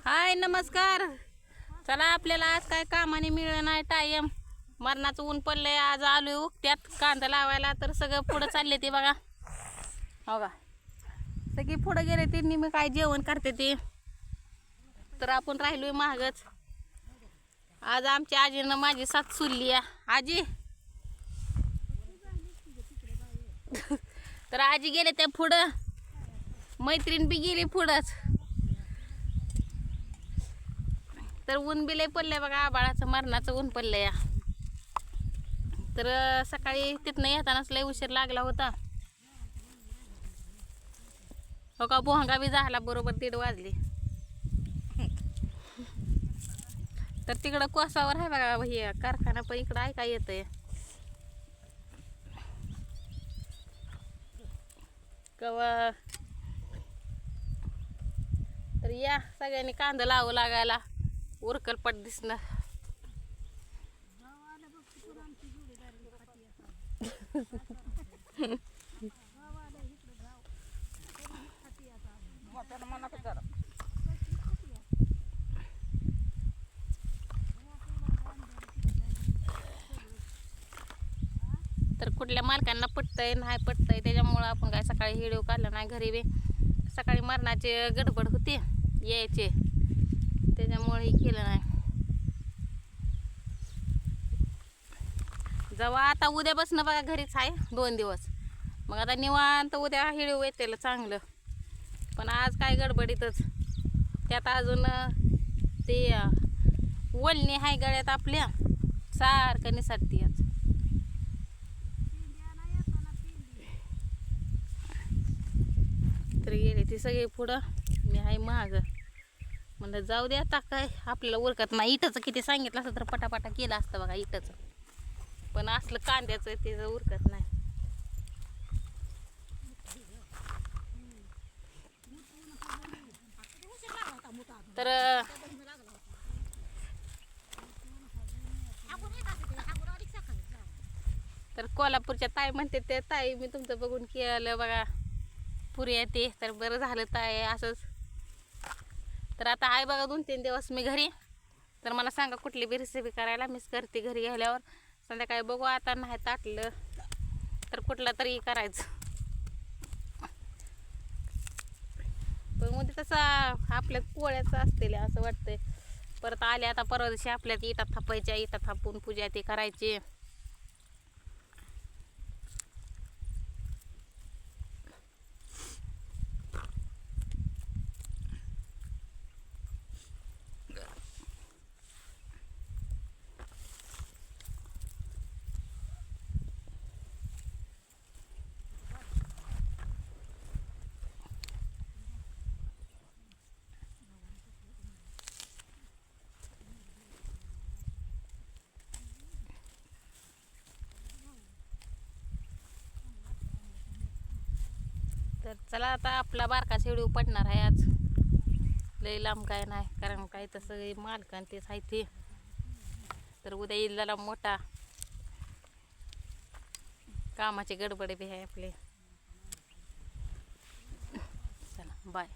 हाय नमस्कार. चला आपल्याला आज काय कामाने मिळलं नाही टाइम. मरणाचं ऊन पडलंय. आज आलोय उकट्यात कांदा लावायला. तर सगळं पुढं चालले ते बघा. हो का सगळी पुढं गेले ते मी काय जेवण करते ते. तर आपण राहिलोय महागच. आज आमच्या आजीनं माझी साथ सुरली आहे. आजी तर आजी गेले त्या पुढं, मैत्रीण बी गेली पुढंच. तर ऊन बी लय पडलंय बघा. आबाळाचं मरणाचं ऊन पडलंय या. तर सकाळी तिथनं येतानाच लय उशीर लागला होता. हो का बोहंगा बी झाला बरोबर 1:30 वाजले. तर तिकडं कोसावर आहे बघा हे कारखाना, पण इकडं ऐका येतंय. कवा तर या सगळ्यांनी कांदा लावू लागायला. उरकलपट दिसणार. तर कुठल्या मालकांना पटतंय नाही पटतंय त्याच्यामुळं आपण काय सकाळी व्हिडिओ काढला नाही. घरी बी सकाळी मरणाचे गडबड होते यायचे, त्याच्यामुळे हे केलं नाही. जेव्हा आता उद्यापासून बघा घरीच आहे 2 दिवस. मग आता निवांत उद्या हिळीव येतेल चांगलं. पण आज काय गडबडीतच. त्यात अजून ते वलणी आहे गळ्यात आपल्या सारखं निसटती. आज तर गेले ती सगळे पुढं, मी आहे माग. म्हणलं जाऊ दे आता काय आपल्याला उरकत नाही. इटचं किती सांगितलं असतं तर पटापटा केलं असतं बघा इटचं. पण असलं कांद्याचं ते उरकत नाही. तर कोल्हापूरच्या ताई म्हणते ते ताई मी तुमचं बघून केलं बघा पुरी येते. तर बरं झालं ताई असंच. तर आता आहे बघा 2-3 दिवस मी घरी. तर मला सांगा कुठली बी रेसिपी करायला, मीच करते घरी गेल्यावर. संध्याकाळी बघू आता नाही ताटलं तर कुठलं तरी करायचं. पण मध्ये तसा आपल्यात पोळ्याचं असतील असं वाटतंय. परत आले आता परवा दिवशी आपल्यात इटा थापायच्या, इटा थापून पूजा ते करायची. तर चला आता आपला बारका शेवडी पडणार आहे आज. लई लांब काय नाही, कारण काय तसं मालकान तेच आहे ते. तर उद्या येईल जरा मोठा. कामाची गडबड बी आहे आपले. चला बाय.